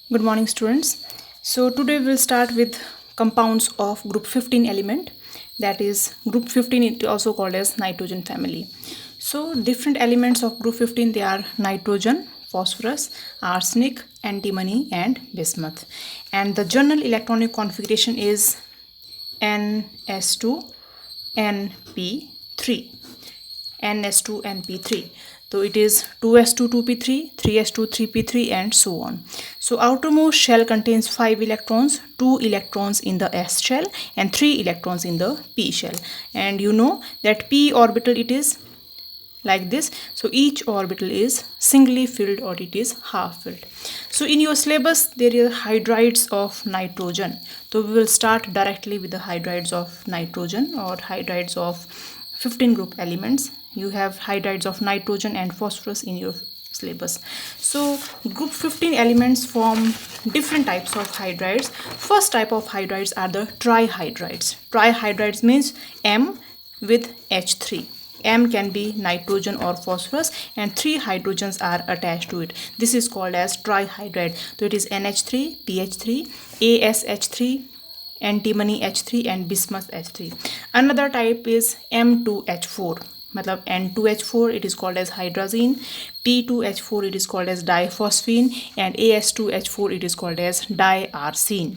Good morning, students. So today we'll start with compounds of group 15 element, that is group 15, it also called as nitrogen family. So different elements of group 15, they are nitrogen, phosphorus, arsenic, antimony and bismuth. And the general electronic configuration is NS2 NP3. NS2 NP3. So it is 2s2 2p3, 3s2 3p3 and so on. So outermost shell contains 5 electrons, 2 electrons in the s shell and 3 electrons in the p shell. And you know that p orbital, it is like this. So each orbital is singly filled or it is half filled. So in your syllabus there are hydrides of nitrogen. So we will start directly with the hydrides of nitrogen or hydrides of 15 group elements. You have hydrides of nitrogen and phosphorus in your syllabus. So group 15 elements form different types of hydrides. First type of hydrides are the trihydrides. Trihydrides means M with H3. M can be nitrogen or phosphorus and 3 hydrogens are attached to it. This is called as trihydride. So it is NH3, PH3, ASH3, antimony H3 and bismuth H3. Another type is M2H4. मतलब N2H4, it is called as hydrazine, P2H4, it is called as diphosphine and AS2H4, it is called as diarsine.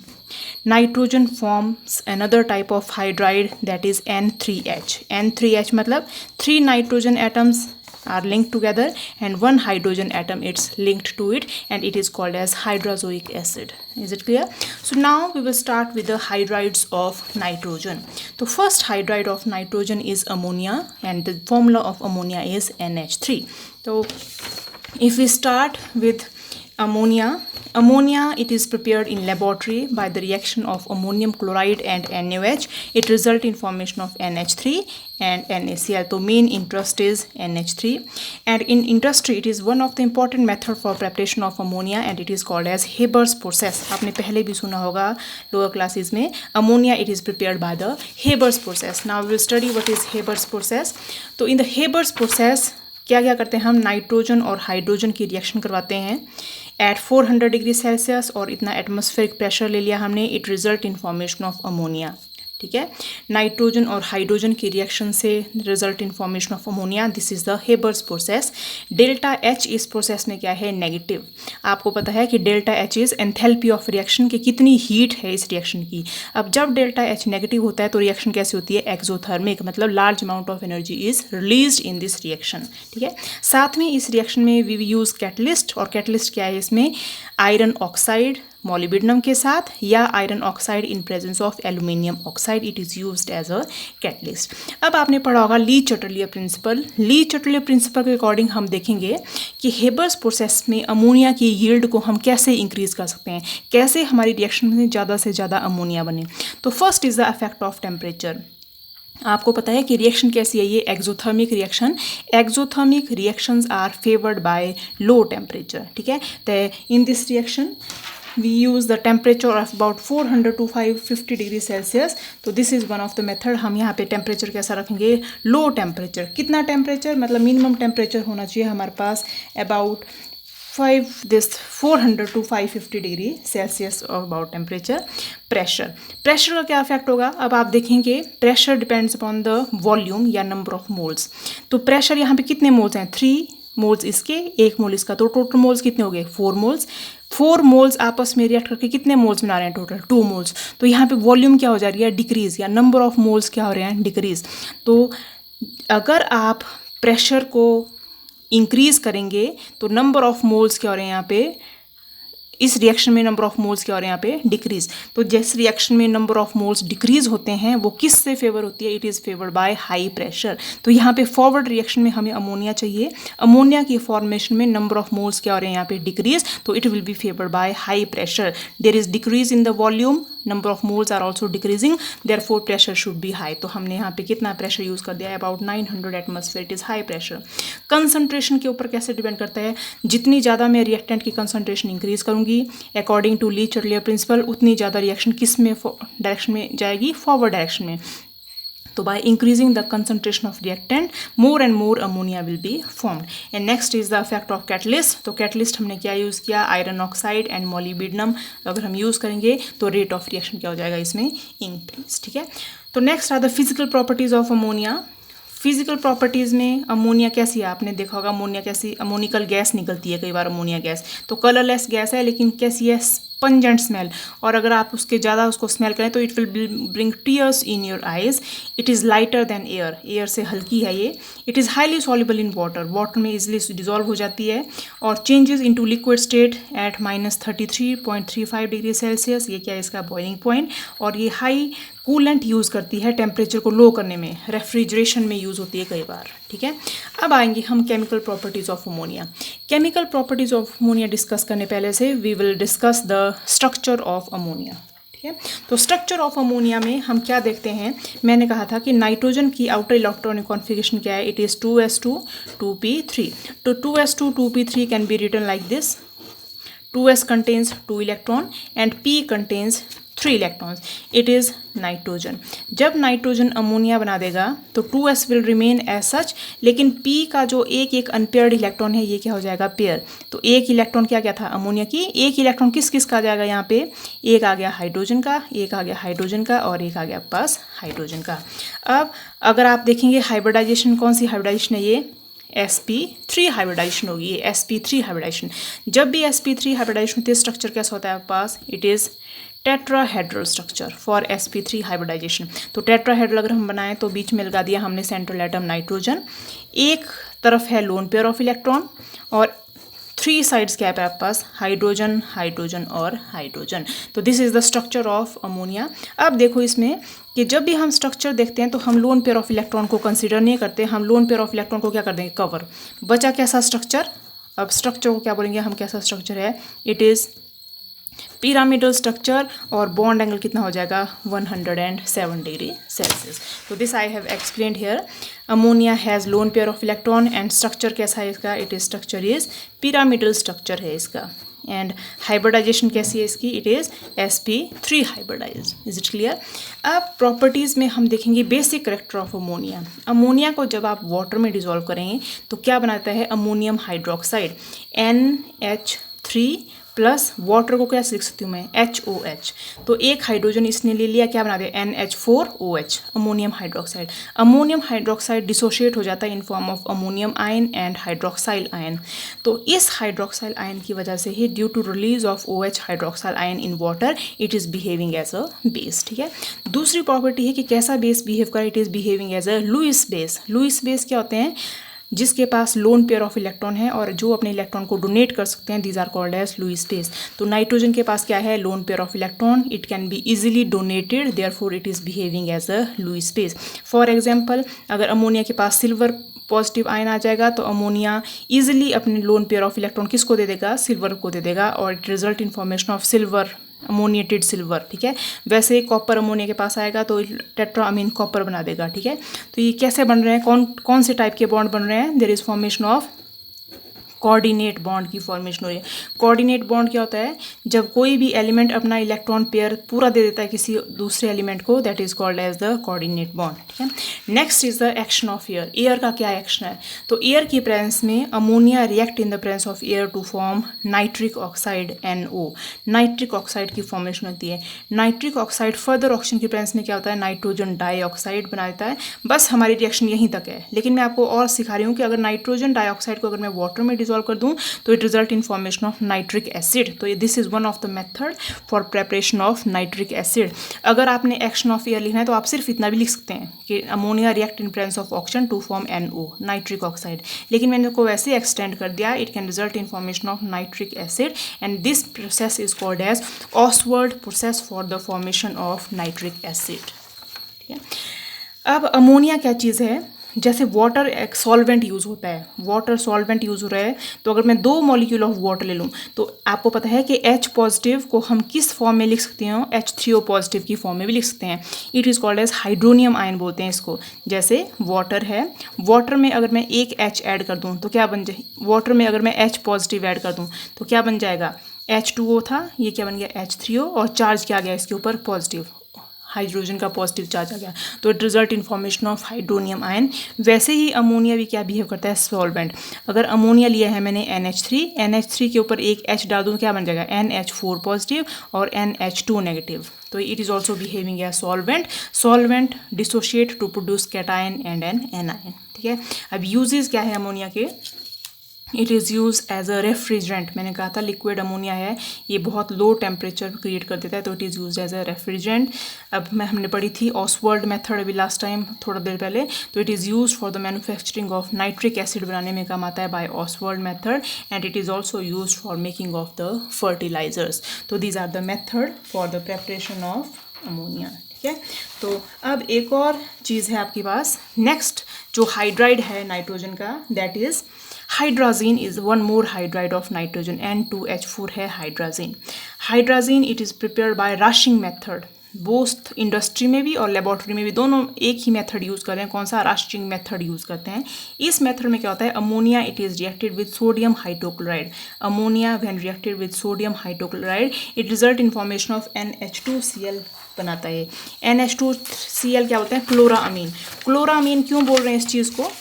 Nitrogen forms another type of hydride, that is N3H. N3H मतलब 3 nitrogen atoms are linked together and 1 hydrogen atom it's linked to it, and it is called as hydrazoic acid. Is it clear? So now we will start with the hydrides of nitrogen. The first hydride of nitrogen is ammonia, and the formula of ammonia is NH3. So if we start with ammonia, it is prepared in laboratory by the reaction of ammonium chloride and NaOH. It results in formation of NH3 and NaCl. So main interest is NH3, and in industry it is one of the important method for preparation of ammonia and it is called as Haber's process. आपने पहले भी सुना होगा lower classes में, ammonia it is prepared by the Haber's process. Now we will study what is Haber's process. तो in the Haber's process क्या क्या करते हैं हम, नाइट्रोजन और हाइड्रोजन की रिएक्शन करवाते हैं एट 400 डिग्री सेल्सियस और इतना एटमॉस्फेरिक प्रेशर ले लिया हमने. It result in formation of ammonia. ठीक है, नाइट्रोजन और हाइड्रोजन की रिएक्शन से result in formation of ammonia. This is the Haber's process. Delta H इस प्रोसेस में क्या है, नेगेटिव. आपको पता है कि delta H is enthalpy of reaction, की कितनी हीट है इस रिएक्शन की. अब जब डेल्टा एच नेगेटिव होता है तो रिएक्शन कैसे होती है, एक्सोथर्मिक, मतलब large amount of energy is released in this reaction. ठीक है, साथ में इस रिएक्शन में वी यूज कैटलिस्ट, और कैटलिस्ट क्या है इसमें, आयरन ऑक्साइड मोलिब्डेनम के साथ या iron oxide in presence of aluminium oxide, it is used as a catalyst. अब आपने पढ़ा होगा Le Chatelier principle. Le Chatelier principle के अकॉर्डिंग हम देखेंगे कि हेबर्स प्रोसेस में अमोनिया की यील्ड को हम कैसे इंक्रीज कर सकते हैं, कैसे हमारी रिएक्शन में ज़्यादा से ज़्यादा अमोनिया बने. तो first is the effect of temperature. आपको पता है कि रिएक्शन कैसी है, ये exothermic reaction. Exothermic reactions are favoured by low temperature. ठीक है, तो in this reaction we use the temperature of about 400 to 550 degree Celsius. तो this is one of the method. हम यहाँ पे टेम्परेचर कैसा रखेंगे, लो टेम्परेचर. कितना टेम्परेचर, मतलब मिनिमम टेम्परेचर होना चाहिए हमारे पास about 400 to 550 degree Celsius of about temperature. Pressure का क्या इफेक्ट होगा, अब आप देखेंगे pressure depends upon the volume या नंबर ऑफ मोल्स. तो प्रेशर यहाँ पे कितने मोल्स हैं, 3 मोल्स इसके, 1 मोल इसका, तो टोटल मोल्स कितने हो गए, 4 मोल्स. 4 मोल्स आपस में रिएक्ट करके कितने मोल्स बना रहे हैं, टोटल 2 मोल्स. तो यहाँ पे वॉल्यूम क्या हो जा रही है, डिक्रीज, या नंबर ऑफ मोल्स क्या हो रहे हैं, डिक्रीज. तो अगर आप प्रेशर को इंक्रीज करेंगे तो नंबर ऑफ मोल्स क्या हो रहे हैं यहाँ पे, इस रिएक्शन में नंबर ऑफ मोल्स क्या हो रहे हैं यहाँ पे, डिक्रीज. तो जिस रिएक्शन में नंबर ऑफ मोल्स डिक्रीज होते हैं वो किस से फेवर होती है, it is favoured by high pressure. तो यहाँ पे फॉरवर्ड रिएक्शन में हमें अमोनिया चाहिए. अमोनिया की फॉर्मेशन में नंबर ऑफ मोल्स क्या हो रहे हैं यहाँ पे, डिक्रीज. तो it will be favoured by high pressure. There is decrease in the volume, number of moles are also decreasing, therefore pressure should be high. तो हमने यहाँ पे कितना प्रेशर यूज़ कर दिया है, about 900 atmosphere. It is high pressure. Concentration के ऊपर कैसे डिपेंड करता है, जितनी ज़्यादा मैं रिएक्टेंट की कंसंट्रेशन इंक्रीज करूँगी according to Lee Chatelier principal, उतनी ज़्यादा रिएक्शन किस में डायरेक्शन में जाएगी, फॉरवर्ड डायरेक्शन में. तो by increasing the concentration of reactant, more and more ammonia will be formed. And next is the effect of catalyst. तो catalyst हमने क्या यूज़ किया, आयरन ऑक्साइड एंड मोलिब्डेनम अगर हम यूज़ करेंगे तो रेट ऑफ रिएक्शन क्या हो जाएगा इसमें, इंक्रीज. ठीक है. तो next are the physical properties of ammonia. Physical properties में अमोनिया कैसी है, आपने देखा होगा अमोनिया कैसी, अमोनिकल गैस निकलती है कई बार अमोनिया गैस, तो कलरलेस गैस है लेकिन कैसी है, पंजेंट स्मेल, और अगर आप उसके ज़्यादा उसको स्मेल करें तो it will bring tears in your eyes. It is lighter than air, air से हल्की है ये. It is highly soluble in water, water में इजिली डिजॉल्व हो जाती है. और changes into liquid state at -33.35 degree Celsius, ये क्या है इसका बॉइलिंग पॉइंट. और ये हाई कूलेंट यूज़ करती है टेम्परेचर को लो करने में, रेफ्रिजरेशन में यूज़ होती है कई बार. ठीक है. अब आएंगे हम chemical properties of ammonia. Chemical properties of ammonia discuss करने पहले से we will discuss the structure of ammonia. ठीक है. तो स्ट्रक्चर ऑफ अमोनिया में हम क्या देखते हैं, मैंने कहा था कि नाइट्रोजन की आउटर इलेक्ट्रॉनिक कॉन्फ़िगरेशन क्या है, इट इज़ 2s2 2p3. तो 2s2 2p3 can be written like this. 2s contains 2 electron and p contains 3 electrons. It is nitrogen. जब नाइट्रोजन अमोनिया बना देगा तो 2s will remain as such, लेकिन p का जो एक एक अनपेयर्ड इलेक्ट्रॉन है ये क्या हो जाएगा, पेयर. तो एक इलेक्ट्रॉन क्या क्या था अमोनिया की, एक इलेक्ट्रॉन किस किस का आ जाएगा यहाँ पे, एक आ गया हाइड्रोजन का, एक आ गया हाइड्रोजन का और एक आ गया पास हाइड्रोजन का. अब अगर आप देखेंगे हाइब्रिडाइजेशन, कौन सी हाइब्रिडाइजेशन है ये, sp3 हाइब्रिडाइजेशन होगी, ये sp3 हाइब्रिडाइजेशन. जब भी sp3 हाइब्रिडाइजेशन होती है स्ट्रक्चर कैसा होता है आपके पास, it is tetrahedral structure for sp3 hybridisation. तो टेट्राहेड्रल अगर हम बनाएं तो बीच में लगा दिया हमने सेंट्रल एटम नाइट्रोजन, एक तरफ है लोन पेयर ऑफ इलेक्ट्रॉन और 3 साइड्स क्या है आपके पास, हाइड्रोजन हाइड्रोजन और हाइड्रोजन. तो this is the structure of ammonia. अब देखो इसमें कि जब भी हम स्ट्रक्चर देखते हैं तो हम लोन पेयर ऑफ इलेक्ट्रॉन को कंसीडर नहीं करते, हम लोन पेयर ऑफ इलेक्ट्रॉन को क्या कर देंगे, कवर. बचा कैसा स्ट्रक्चर, अब स्ट्रक्चर को क्या बोलेंगे हम, कैसा स्ट्रक्चर है, इट इज़ पिरामिडल स्ट्रक्चर और बॉन्ड एंगल कितना हो जाएगा 107 डिग्री सेल्सियस. तो this I have explained here. Ammonia has lone pair of electron and structure कैसा है इसका, it is structure is pyramidal structure है इसका. एंड हाइब्रिडाइजेशन कैसी है इसकी, it is sp3 hybridize. Is it clear. अब प्रॉपर्टीज़ में हम देखेंगे basic character of ammonia. Ammonia को जब आप वाटर में डिजोल्व करेंगे तो क्या बनाता है, ammonium hydroxide NH3 plus water को क्या लिख सकती हूँ मैं, HOH. तो एक हाइड्रोजन इसने ले लिया, क्या बना दिया NH4OH, ammonium hydroxide. Ammonium hydroxide dissociate हो जाता है in form of ammonium ion and hydroxyl ion. तो इस हाइड्रोक्साइल आयन की वजह से ही due to release of OH hydroxyl ion in water it is behaving as a base. ठीक है. दूसरी प्रॉपर्टी है कि कैसा बेस बिहेव करे, it is behaving as a Lewis base. Lewis base क्या होते हैं, जिसके पास लोन पेयर ऑफ इलेक्ट्रॉन है और जो अपने इलेक्ट्रॉन को डोनेट कर सकते हैं, these are called as Lewis base. तो नाइट्रोजन के पास क्या है, lone pair of electron, it can be easily donated, therefore it is behaving as a Lewis base. For example अगर अमोनिया के पास सिल्वर पॉजिटिव आयन आ जाएगा तो अमोनिया इजीली अपने लोन पेयर ऑफ इलेक्ट्रॉन किसको दे देगा, सिल्वर को दे देगा, और it result in formation of silver, ammoniated silver. ठीक है. वैसे कॉपर अमोनिया के पास आएगा तो टेट्रा अमीन कॉपर बना देगा. ठीक है. तो ये कैसे बन रहे हैं, कौन से टाइप के बॉन्ड बन रहे हैं, there is formation of coordinate bond की फॉर्मेशन हो रही है. कोऑर्डिनेट बॉन्ड क्या होता है, जब कोई भी एलिमेंट अपना इलेक्ट्रॉन पेयर पूरा दे देता है किसी दूसरे एलिमेंट को, that is called as the coordinate bond. ठीक है. Next is the action of air. Air का क्या एक्शन है, तो एयर की प्रेजेंस में ammonia react in the presence of air to form nitric oxide NO. Nitric oxide की formation होती है. नाइट्रिक ऑक्साइड फर्दर ऑक्सीजन की प्रेजेंस में क्या होता है, नाइट्रोजन डाइऑक्साइड बना देता है. बस हमारी रिएक्शन यहीं तक है, लेकिन मैं आपको और सिखा रही हूँ कि अगर नाइट्रोजन डाइऑक्साइड को अगर मैं वाटर में डिजोल्व कर दूं तो it result in formation of nitric acid. तो this is one of the method for preparation of nitric acid. अगर आपने एक्शन ऑफ एयर लिखना है तो आप सिर्फ इतना भी लिख सकते हैं कि ammonia react in presence of oxygen to form NO, nitric oxide. लेकिन मैंने को वैसे एक्सटेंड कर दिया, it can result in formation of nitric acid and this process is called as Ostwald process for the formation of nitric acid. ठीक है. अब ammonia क्या चीज़ है, जैसे वाटर एक सॉल्वेंट यूज़ होता है, वाटर सॉल्वेंट यूज़ हो रहा है, तो अगर मैं 2 मॉलिक्यूल ऑफ वाटर ले लूँ तो आपको पता है कि H पॉजिटिव को हम किस फॉर्म में लिख सकते हैं, H3O पॉजिटिव की फॉर्म में भी लिख सकते हैं. It is called as hydronium ion बोलते हैं इसको. जैसे वाटर है, वाटर में अगर मैं एक H ऐड कर दूँ तो क्या बन जाए, वाटर में अगर मैं H पॉजिटिव ऐड कर दूँ तो क्या बन जाएगा, H2O था, ये क्या बन गया H3O, और चार्ज क्या आ गया इसके ऊपर, पॉजिटिव. हाइड्रोजन का पॉजिटिव चार्ज आ गया, तो it result in formation of hydronium ion. वैसे ही अमोनिया भी क्या बिहेव करता है, सॉल्वेंट। अगर अमोनिया लिया है मैंने NH3 के ऊपर एक H डाल दूँ, क्या बन जाएगा, NH4 पॉजिटिव और NH2 नेगेटिव, तो it is also behaving as solvent. Solvent dissociate to produce cation and an anion, ठीक है। अब यूजेस क्या है अमोनिया के, it is use as a refrigerant. मैंने कहा था लिक्विड अमोनिया है, ये बहुत लो टेम्परेचर क्रिएट कर देता है, तो it is use as a refrigerant. अब हमने पढ़ी थी ऑसवर्ल्ड मेथड अभी लास्ट टाइम थोड़ा देर पहले, तो it is use for the manufacturing of nitric acid बनाने में काम आता है by Ostwald method, and it is also use for making of the fertilisers. तो these are the method for the preparation of ammonia, ठीक है। तो अब एक और चीज़ है आपके पास, नेक्स्ट जो हाइड्राइड है नाइट्रोजन का, that is hydrazine is one more hydride of nitrogen, N2H4 है hydrazine. Hydrazine it is prepared by Raschig method, both industry में भी और लेबोरेटरी में भी, दोनों एक ही मेथड यूज़ कर रहे हैं। कौन सा, राशिंग मेथड यूज़ करते हैं। इस मेथड में क्या होता है, ammonia it is reacted with sodium hydrochloride. Ammonia when reacted with sodium hydrochloride it result in formation of NH2Cl बनाता है। NH2Cl क्या होता है, क्लोरामीन। क्लोरामीन क्यों बोल रहे हैं इस चीज़ को,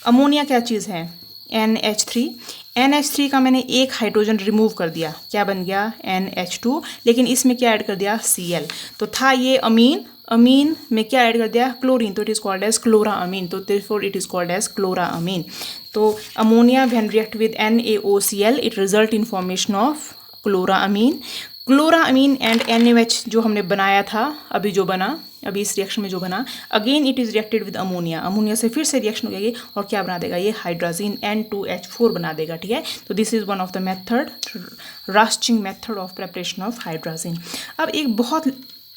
अमोनिया क्या चीज़ है, NH3 का मैंने एक हाइड्रोजन रिमूव कर दिया, क्या बन गया, NH2, लेकिन इसमें क्या ऐड कर दिया, Cl, तो था ये अमीन में क्या ऐड कर दिया, क्लोरीन, तो it is called as chloramine, तो therefore it is called as chloramine. तो ammonia when react with NaOCl it result in formation of chloramine and NaOH जो हमने बनाया था, अभी इस रिएक्शन में जो बना, again it is reacted with ammonia से फिर से रिएक्शन हो जाएगी और क्या बना देगा, ये हाइड्राजीन N2H4 बना देगा, ठीक है। तो this is one of the method, Raschig method of preparation of hydrazine. अब एक बहुत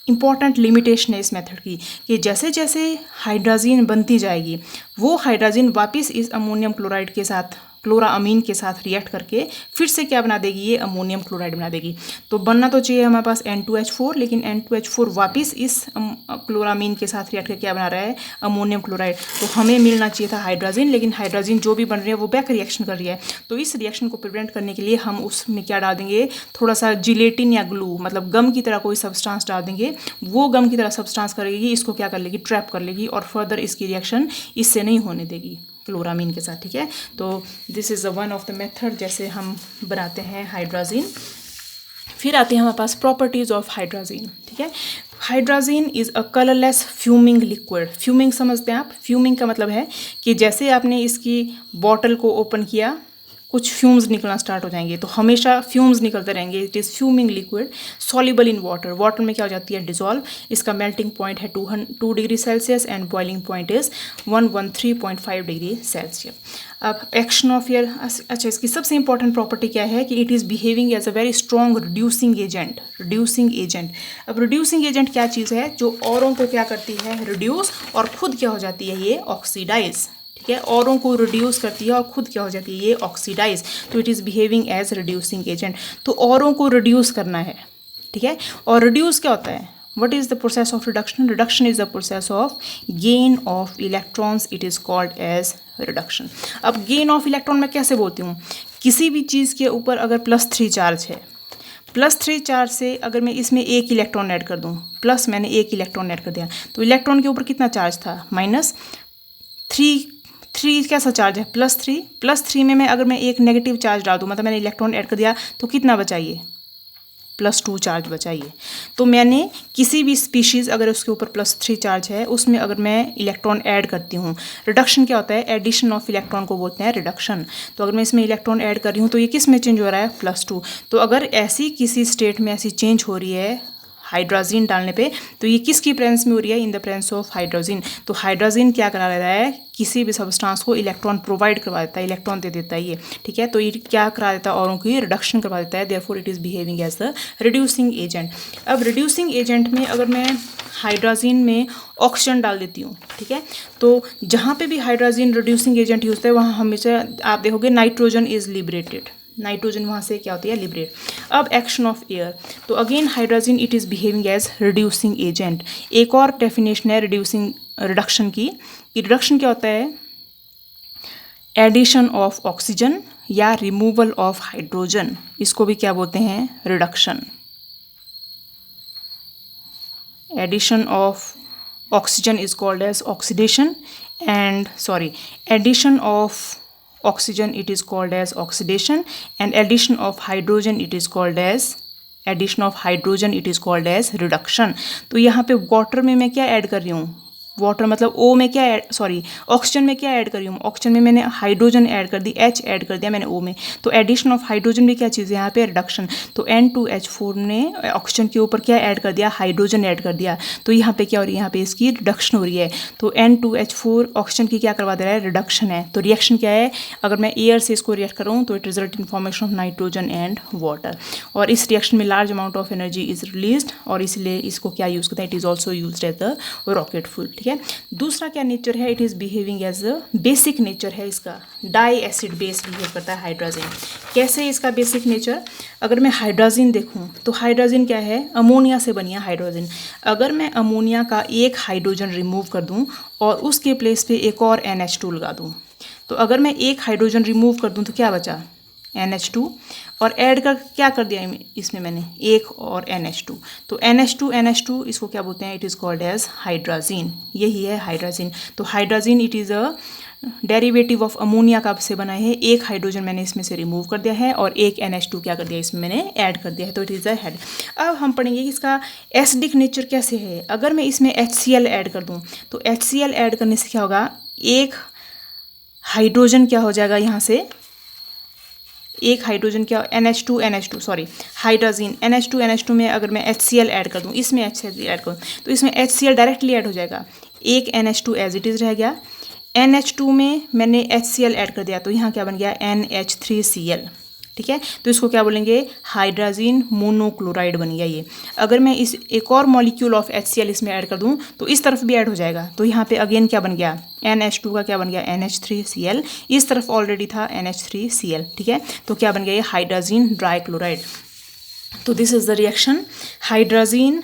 इंपॉर्टेंट लिमिटेशन है इस मेथड की, कि जैसे जैसे हाइड्राजीन बनती जाएगी, वो हाइड्राजीन वापस इस अमोनियम क्लोराइड के साथ, क्लोरामीन के साथ रिएक्ट करके फिर से क्या बना देगी, ये अमोनियम क्लोराइड बना देगी। तो बनना तो चाहिए हमारे पास N2H4, लेकिन N2H4 वापस इस क्लोरामीन के साथ रिएक्ट करके क्या बना रहा है, अमोनियम क्लोराइड। तो हमें मिलना चाहिए था हाइड्राजीन, लेकिन हाइड्राजीन जो भी बन रही है वो बैक रिएक्शन कर रही है। तो इस रिएक्शन को प्रिवेंट करने के लिए हम उसमें क्या डाल देंगे, थोड़ा सा जिलेटिन या ग्लू, मतलब गम की तरह कोई सब्सटेंस डाल देंगे। वो गम की तरह सब्सटेंस करेगी, इसको क्या कर लेगी, ट्रैप कर लेगी, और फर्दर इसकी रिएक्शन इससे नहीं होने देगी क्लोरामीन के साथ, ठीक है। तो this is one of the method जैसे हम बनाते हैं हाइड्राजीन। फिर आते हैं हमारे पास प्रॉपर्टीज़ ऑफ हाइड्राजीन, ठीक है। Hydrazine is a colourless fuming liquid. Fuming समझते हैं आप, फ्यूमिंग का मतलब है कि जैसे आपने इसकी बॉटल को ओपन किया, कुछ फ्यूम्स निकलना स्टार्ट हो जाएंगे, तो हमेशा फ्यूम्स निकलते रहेंगे। It is fuming liquid, soluble in water, water में क्या हो जाती है, डिजॉल्व। इसका मेल्टिंग पॉइंट है 2 degree Celsius and boiling point is 113.5 degree Celsius. अब एक्शन ऑफ ईयर, अच्छा, इसकी सबसे इंपॉर्टेंट प्रॉपर्टी क्या है कि it is behaving as a very strong reducing agent. अब रिड्यूसिंग एजेंट क्या चीज़ है, जो औरों को क्या करती है, रिड्यूस, और खुद क्या हो जाती है, ये ऑक्सीडाइज, ठीक है। औरों को रिड्यूस करती है और खुद क्या हो जाती है, ये ऑक्सीडाइज। तो it is behaving as reducing agent. तो औरों को रिड्यूस करना है, ठीक है। और रिड्यूस क्या होता है, what is the process of reduction? Reduction is the process of gain of electrons, it is called as reduction. अब gain of electron मैं कैसे बोलती हूँ, किसी भी चीज़ के ऊपर अगर +3 चार्ज है, +3 चार्ज से अगर मैं इसमें एक इलेक्ट्रॉन ऐड कर दूँ, प्लस मैंने एक इलेक्ट्रॉन ऐड कर दिया, तो इलेक्ट्रॉन के ऊपर कितना चार्ज था, -3 कैसा चार्ज है, +3 में मैं अगर मैं एक नेगेटिव चार्ज डाल दूँ, मतलब मैंने इलेक्ट्रॉन ऐड कर दिया, तो कितना बचाइए, +2 चार्ज बचाइए। तो मैंने किसी भी स्पीशीज़ अगर उसके ऊपर +3 चार्ज है, उसमें अगर मैं इलेक्ट्रॉन ऐड करती हूँ, रिडक्शन क्या होता है, एडिशन ऑफ इलेक्ट्रॉन को बोलते हैं रिडक्शन। तो अगर मैं इसमें इलेक्ट्रॉन ऐड कर रही हूँ, तो ये किस में चेंज हो रहा है, +2। तो अगर ऐसी किसी स्टेट में ऐसी चेंज हो रही है हाइड्राजीन डालने पे, तो ये किसकी प्रेजेंस में हो रही है, इन द प्रेजेंस ऑफ हाइड्रोजन। तो हाइड्रोजन क्या करा देता है, किसी भी सब्सटेंस को इलेक्ट्रॉन प्रोवाइड करवा देता है, इलेक्ट्रॉन दे देता है ये, ठीक है। तो ये क्या करा देता है, औरों की रिडक्शन करवा देता है, therefore it is behaving as the reducing agent. अब रिड्यूसिंग एजेंट में अगर मैं हाइड्रोजन में ऑक्सीजन डाल देती हूँ, ठीक है, तो जहाँ पे भी हाइड्रोजन रिड्यूसिंग एजेंट यूज होता है, वहाँ हमेशा आप देखोगे नाइट्रोजन इज लिबरेटेड, नाइट्रोजन वहाँ से क्या होती है, लिबरेट। अब एक्शन ऑफ एयर, तो again hydrogen it is behaving as reducing agent. एक और डेफिनेशन है रिडक्शन की, रिडक्शन क्या होता है, एडिशन ऑफ ऑक्सीजन या रिमूवल ऑफ हाइड्रोजन, इसको भी क्या बोलते हैं, reduction. addition of oxygen is called as oxidation, and addition of oxygen it is called as oxidation, and addition of hydrogen it is called as reduction. तो यहाँ पे water में मैं क्या ऐड कर रही हूँ, वाटर मतलब ओ में क्या ऑक्सीजन में क्या ऐड कर रही हूँ, ऑक्सीजन में मैंने हाइड्रोजन ऐड कर दी, एच ऐड कर दिया मैंने ओ में, तो एडिशन ऑफ हाइड्रोजन भी क्या चीज़ है यहाँ पे, रिडक्शन. तो N2H4 ने ऑक्सीजन के ऊपर क्या ऐड कर दिया, हाइड्रोजन ऐड कर दिया, तो यहाँ पे क्या हो रही है, यहाँ पे इसकी रिडक्शन हो रही है. तो N2H4 ऑक्सीजन की क्या करवा दे रहा है, रिडक्शन है. तो रिएक्शन क्या है, अगर मैं एयर से इसको रिएक्ट करूँ तो it result in formation of nitrogen and water. और इस रिएक्शन में large amount of energy is released, और इसलिए इसको क्या यूज़ करता है, it is also use as the rocket fuel. ठीक है. दूसरा क्या नेचर है, it is behaving as a basic nature है इसका, डाई एसिड बेस बिहेव करता है हाइड्रोजन. कैसे इसका बेसिक नेचर, अगर मैं हाइड्रोजन देखूँ तो हाइड्रोजन क्या है, अमोनिया से बनी है हाइड्रोजन. अगर मैं अमोनिया का एक हाइड्रोजन रिमूव कर दूँ और उसके प्लेस पे एक और NH2 लगा दूँ, तो अगर मैं एक हाइड्रोजन रिमूव कर दूँ तो क्या बचा, NH2, और ऐड कर क्या कर दिया इसमें मैंने, एक और NH2. तो NH2 इसको क्या बोलते हैं, it is called as hydrogen. यही है हाइड्रोजन. तो hydrogen it is a derivative of ammonia का से बना है. एक हाइड्रोजन मैंने इसमें से रिमूव कर दिया है और एक NH2 क्या कर दिया इसमें मैंने ऐड कर दिया है, तो इट इज़ अ हेड. अब हम पढ़ेंगे कि इसका एसिडिक नेचर कैसे है. अगर मैं इसमें HCl ऐड कर दूँ तो HCl ऐड करने से क्या होगा, एक हाइड्रोजन क्या हो जाएगा यहाँ से, एक हाइड्रोजन क्या, हाइड्रोजन NH2 में अगर मैं HCl ऐड कर दूँ, इसमें HCl ऐड करूँ तो इसमें HCl डायरेक्टली ऐड हो जाएगा, एक NH2 एज इट इज़ रह गया. NH2 में मैंने HCl ऐड कर दिया तो यहाँ क्या बन गया, NH3Cl. ठीक है. तो इसको क्या बोलेंगे, हाइड्रोजन मोनोक्लोराइड बन गया ये. अगर मैं इस एक और मॉलिक्यूल ऑफ HCl इसमें ऐड कर दूं तो इस तरफ भी ऐड हो जाएगा, तो यहाँ पे अगेन क्या बन गया, NH2 का क्या बन गया, NH3Cl. इस तरफ ऑलरेडी था NH3Cl. ठीक है. तो क्या बन गया ये, हाइड्रोजन डाइक्लोराइड. तो this is the reaction. Hydrogen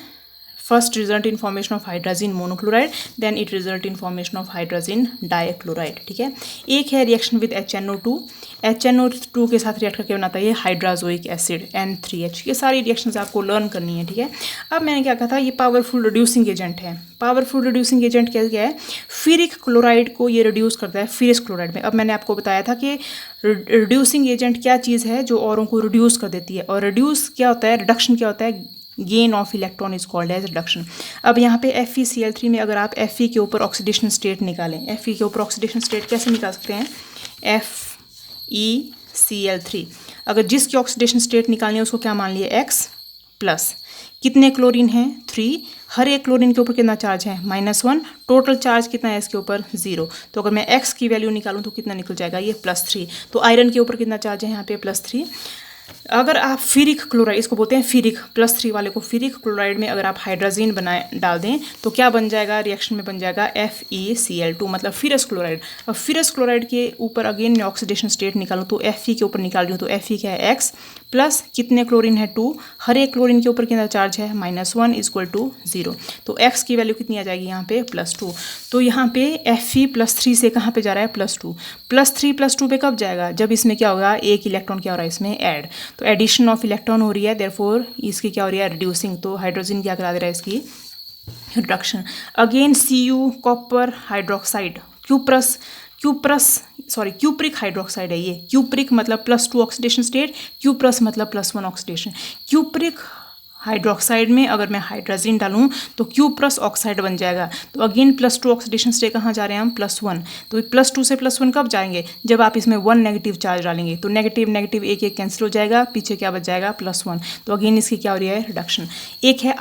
first result in formation of hydrogen monochloride, then it result in formation of hydrogen dichloride. ठीक है. एक है रिएक्शन विद HNO2 के साथ रिएक्ट करके बनाता है ये हाइड्रोजोइक एसिड N3H. ये सारी रिएक्शंस आपको लर्न करनी है. ठीक है. अब मैंने क्या कहा था, ये पावरफुल रिड्यूसिंग एजेंट है. पावरफुल रिड्यूसिंग एजेंट क्या है, फेरिक क्लोराइड को ये रिड्यूस करता है फेरस क्लोराइड में. अब मैंने आपको बताया था कि रिड्यूसिंग एजेंट क्या चीज़ है जो औरों को रिड्यूस कर देती है, और रिड्यूस क्या होता है, रिडक्शन क्या होता है, gain of electron is called as reduction. अब यहाँ पे FeCl3 में अगर आप Fe के ऊपर ऑक्सीडेशन स्टेट निकालें, Fe के ऊपर ऑक्सीडेशन स्टेट कैसे निकाल सकते हैं, FeCl3, अगर जिसकी ऑक्सीडेशन स्टेट निकालनी है उसको क्या मान लिया, X प्लस, कितने क्लोरीन हैं, 3, हर एक क्लोरीन के ऊपर कितना चार्ज है, -1, टोटल चार्ज कितना है इसके ऊपर, 0. तो अगर मैं X की वैल्यू निकालूं तो कितना निकल जाएगा, ये +3. तो आयरन के ऊपर कितना चार्ज है यहाँ पे, +3. अगर आप फेरिक क्लोराइड, इसको बोलते हैं फेरिक, +3 वाले को फेरिक क्लोराइड में अगर आप हाइड्रोजन डाल दें तो क्या बन जाएगा, रिएक्शन में बन जाएगा FeCl2, मतलब फेरस क्लोराइड. अब फेरस क्लोराइड के ऊपर अगेन मैं ऑक्सीडेशन स्टेट निकालूँ तो Fe के ऊपर निकाल रही हूँ, तो Fe क्या है, X प्लस, कितने क्लोरीन है, 2, हर एक क्लोरीन के ऊपर कितना चार्ज है, -1 = 0. तो X की वैल्यू कितनी आ जाएगी यहाँ पे, +2. तो यहाँ पे Fe +3 से कहाँ पे जा रहा है, +2. +3 पे कब जाएगा, जब इसमें क्या होगा, एक इलेक्ट्रॉन क्या हो रहा है इसमें ऐड. तो एडिशन ऑफ इलेक्ट्रॉन हो रही है, देयरफॉर इसकी क्या हो रही है, रिड्यूसिंग. तो हाइड्रोजन क्या करा दे रहा है, इसकी reduction. Again Cu copper hydroxide, cupric hydroxide है ये. क्यूप्रिक मतलब +2 ऑक्सीडेशन स्टेट, Q+ मतलब +1 ऑक्सीडेशन. क्यूप्रिक हाइड्रोक्साइड में अगर मैं हाइड्रोजन डालूं तो Q+ ऑक्साइड बन जाएगा. तो अगेन +2 ऑक्सीडेशन स्टेट कहाँ जा रहे हैं हम, +1. तो +2 से +1 कब जाएंगे, जब आप इसमें 1 नेगेटिव चार्ज डालेंगे. तो नेगेटिव एक कैंसिल हो जाएगा, पीछे क्या बच जाएगा, +1. तो अगेन इसकी क्या हो रही है, रिडक्शन. एक है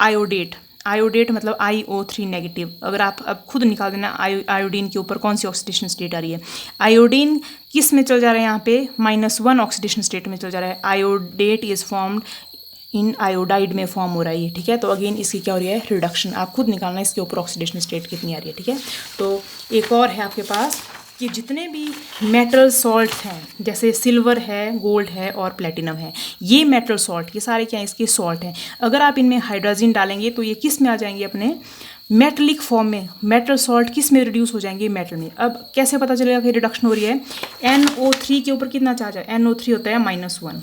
आयोडेट मतलब IO3 नेगेटिव. अगर आप अब खुद निकाल देना आयोडीन के ऊपर कौन सी ऑक्सीडेशन स्टेट आ रही है. आयोडीन किस में चल जा रहा है, यहाँ पे -1 ऑक्सीडेशन स्टेट में चल जा रहा है. Iodate is formed in iodide में फॉर्म हो रहा है ये. ठीक है. तो अगेन इसकी क्या हो रही है, रिडक्शन. आप खुद निकालना इसके ऊपर ऑक्सीडेशन स्टेट कितनी आ रही है. ठीक है. तो एक और है आपके पास कि जितने भी मेटल सॉल्ट हैं, जैसे सिल्वर है, गोल्ड है और प्लेटिनम है, ये मेटल सॉल्ट, ये सारे क्या हैं, इसके सॉल्ट हैं. अगर आप इनमें हाइड्रोजन डालेंगे तो ये किस में आ जाएंगे, अपने मेटलिक फॉर्म में. मेटल सॉल्ट किस में रिड्यूस हो जाएंगे, मेटल में. अब कैसे पता चलेगा कि रिडक्शन हो रही है, NO3 के ऊपर कितना चार्ज है, NO3 होता है -1.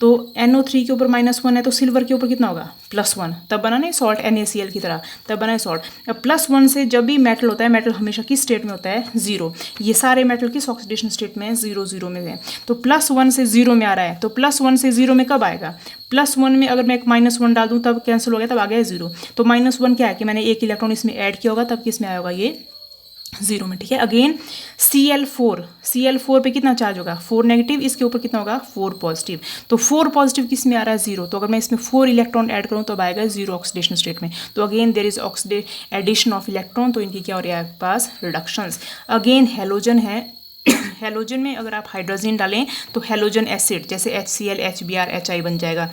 तो NO3 के ऊपर -1 है तो सिल्वर के ऊपर कितना होगा +1, तब बना नहीं सॉल्ट NaCl की तरह, तब बना है सॉल्ट। अब +1 से जब भी मेटल होता है, मेटल हमेशा किस स्टेट में होता है 0। ये सारे मेटल किस ऑक्सीडेशन स्टेट में है 0 0 में है। तो +1 से 0 में आ रहा है, तो +1 से 0 में कब आएगा, +1 में अगर मैं एक -1 डाल दूँ तब कैंसिल हो गया, तब आ गया 0। तो -1 क्या है कि मैंने एक इलेक्ट्रॉन इसमें ऐड किया होगा, तब किस में आया होगा ये 0 में, ठीक है। अगेन Cl4 पे कितना चार्ज होगा 4 नेगेटिव, इसके ऊपर कितना होगा 4 पॉजिटिव। तो 4 पॉजिटिव किस में आ रहा है 0, तो अगर मैं इसमें 4 इलेक्ट्रॉन ऐड करूँ तो आएगा 0 ऑक्सीडेशन स्टेट में। तो again there is addition of electron, तो इनकी क्या हो रही है आपके पास रिडक्शंस। अगेन हेलोजन है हेलोजन में अगर आप हाइड्रोजन डालें तो हेलोजन एसिड जैसे HCl HBr HI बन जाएगा।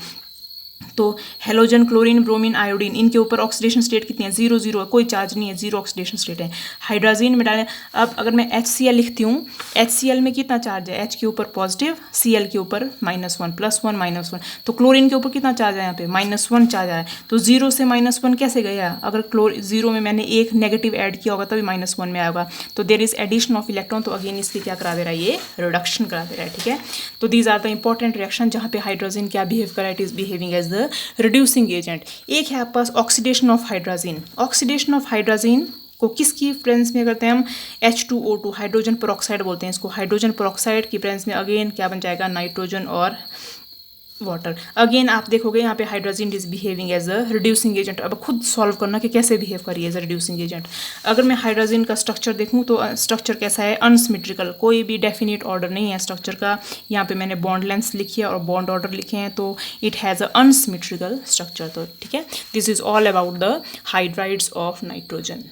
तो हेलोजन, क्लोरीन, ब्रोमीन, आयोडीन, इनके ऊपर ऑक्सीडेशन स्टेट कितनी है 0 0 है, कोई चार्ज नहीं है, 0 ऑक्सीडेशन स्टेट है। हाइड्रोजन में डालें, अब अगर मैं HCl लिखती हूँ, HCl में कितना चार्ज है, H के ऊपर पॉजिटिव, Cl के ऊपर -1 +1 -1। तो क्लोरीन के ऊपर कितना चार्ज है यहाँ पे -1 चार्ज आया है। तो 0 से -1 कैसे गया, अगर 0 में मैंने एक नेगेटिव ऐड किया होगा तभी -1 में आएगा। तो there is addition of electron, तो अगेन इसकी क्या करा दे रहा है, ये रिडक्शन करा दे रहा है, ठीक है। तो these are the important reaction जहाँ पे हाइड्रोजन क्या बिहेव करा, it is behaving as the reducing agent. एक है आपके पास oxidation of hydrogen. Oxidation of hydrogen को किसकी प्रेजेंस में करते हैं हम, H2O2 हाइड्रोजन पेरोक्साइड बोलते हैं इसको। हाइड्रोजन पेरोक्साइड की प्रेजेंस में अगेन क्या बन जाएगा, नाइट्रोजन और वाटर। अगेन आप देखोगे यहाँ पे hydrogen is behaving as a reducing agent. अब खुद सॉल्व करना कि कैसे बिहेव करिए एज अ रिड्यूसिंग एजेंट। अगर मैं हाइड्रोजन का स्ट्रक्चर देखूँ तो स्ट्रक्चर कैसा है, अनसिमेट्रिकल, कोई भी डेफिनेट ऑर्डर नहीं है स्ट्रक्चर का। यहाँ पे मैंने बॉन्ड लेंथ लिखी है और बॉन्ड ऑर्डर लिखे हैं, तो it has a unsymmetrical structure. तो ठीक है, this is all about the hydrides of nitrogen.